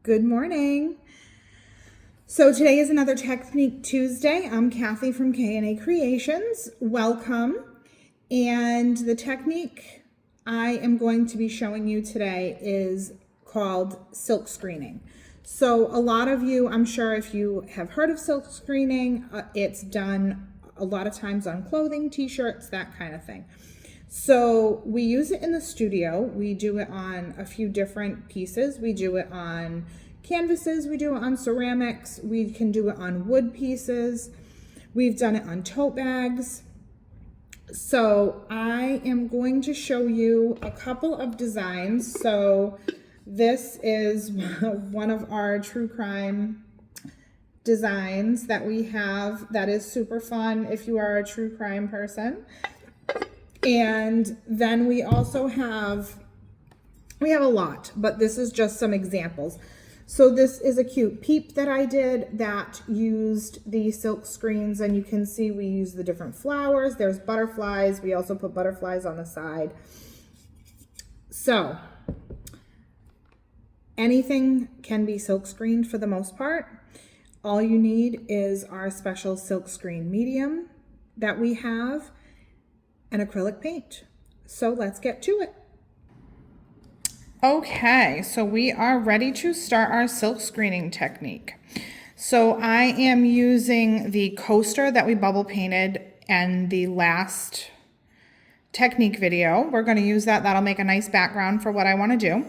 Good morning. So today is another Technique Tuesday. I'm Kathy from K&A Creations. Welcome. And the technique I am going to be showing you today is called silk screening. So a lot of you, I'm sure if you have heard of silk screening, it's done a lot of times on clothing, t-shirts, that kind of thing. So we use it in the studio. We do it on a few different pieces. We do it on canvases, we do it on ceramics, we can do it on wood pieces. We've done it on tote bags. So I am going to show you a couple of designs. So this is one of our true crime designs that we have that is super fun if you are a true crime person. And then we also have a lot, but this is just some examples. So this is a cute peep that I did that used the silk screens, and you can see we use the different flowers. There's butterflies. We also put butterflies on the side. So anything can be silk screened for the most part. All you need is our special silk screen medium that we have and acrylic paint. So let's get to it. Okay, so we are ready to start our silk screening technique. So I am using the coaster that we bubble painted in the last technique video. We're going to use that. That'll make a nice background for what I want to do.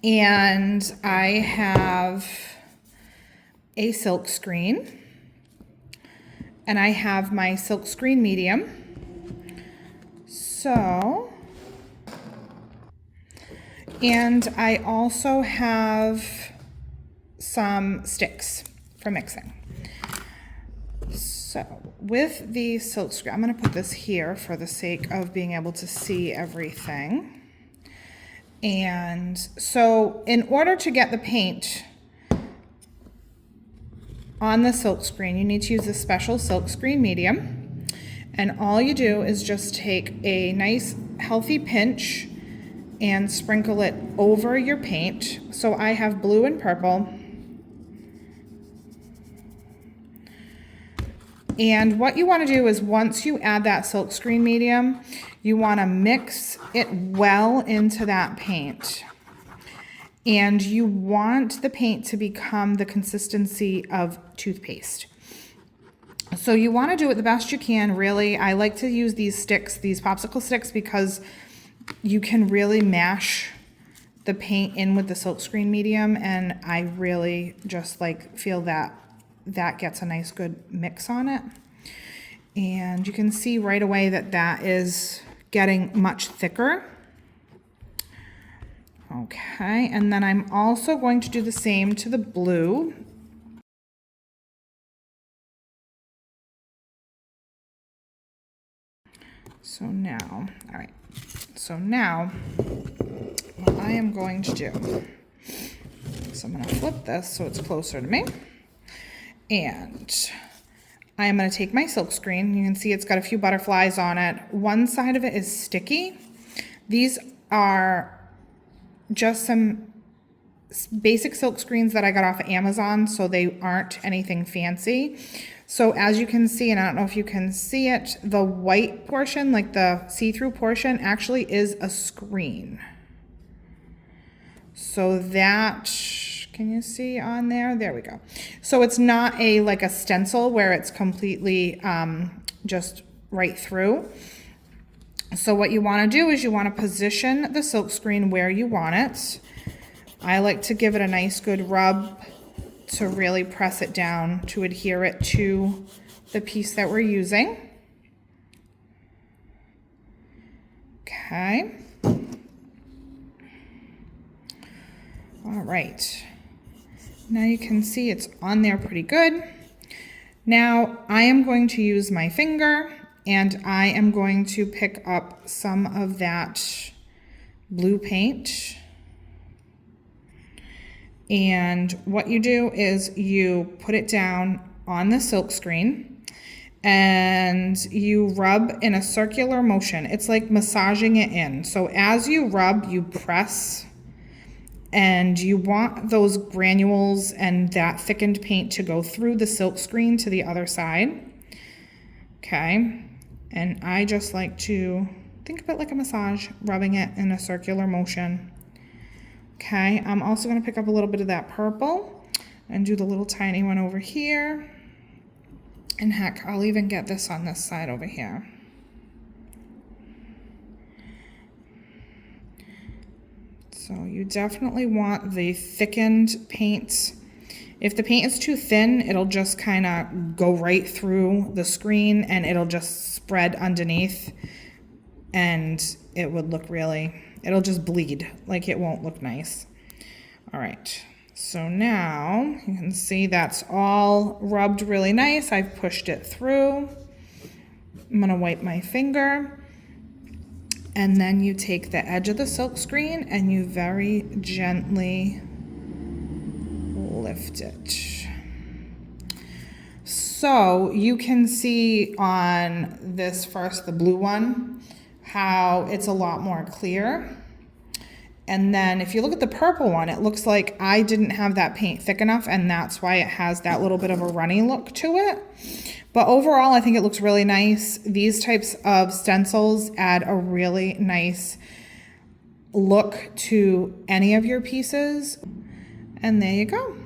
And I have a silk screen, and I have my silk screen medium. So, and I also have some sticks for mixing. So with the silk screen, I'm going to put this here for the sake of being able to see everything. And so in order to get the paint on the silk screen, you need to use a special silk screen medium. And all you do is just take a nice healthy pinch and sprinkle it over your paint. So I have blue and purple. And what you want to do is once you add that silk screen medium, you want to mix it well into that paint. And you want the paint to become the consistency of toothpaste. So you want to do it the best you can, really. I like to use these sticks, these popsicle sticks, because you can really mash the paint in with the silkscreen medium, and I really just feel that that gets a nice good mix on it. And you can see right away that that is getting much thicker. Okay, and then I'm also going to do the same to the blue. So now, all right, so now what I am going to do, so I'm going to flip this so it's closer to me, and I am going to take my silk screen. You can see it's got a few butterflies on it. One side of it is sticky. These are just some basic silk screens that I got off of Amazon, so they aren't anything fancy. So as you can see, and I don't know if you can see it, the white portion, like the see-through portion, actually is a screen. So that, can you see on there? There we go. So it's not like a stencil where it's completely just right through. So what you want to do is you want to position the silk screen where you want it. I like to give it a nice good rub to really press it down to adhere it to the piece that we're using. Okay. All right. Now you can see it's on there pretty good. Now I am going to use my finger, and I am going to pick up some of that blue paint. And what you do is you put it down on the silk screen and you rub in a circular motion. It's like massaging it in. So as you rub, you press And you want those granules and that thickened paint to go through the silk screen to the other side. Okay, and I just like to think of it like a massage, rubbing it in a circular motion. Okay, I'm also going to pick up a little bit of that purple and do the little tiny one over here. And heck, I'll even get this on this side over here. So you definitely want the thickened paint. If the paint is too thin, it'll just kind of go right through the screen and it'll just spread underneath and it would look really, it'll just bleed, like it won't look nice. All right, so now you can see that's all rubbed really nice. I've pushed it through. I'm gonna wipe my finger. And then you take the edge of the silk screen and you very gently lift it. So you can see on this first, the blue one, how it's a lot more clear. And then if you look at the purple one, it looks like I didn't have that paint thick enough, and that's why it has that little bit of a runny look to it. But overall, I think it looks really nice. These types of stencils add a really nice look to any of your pieces. And there you go.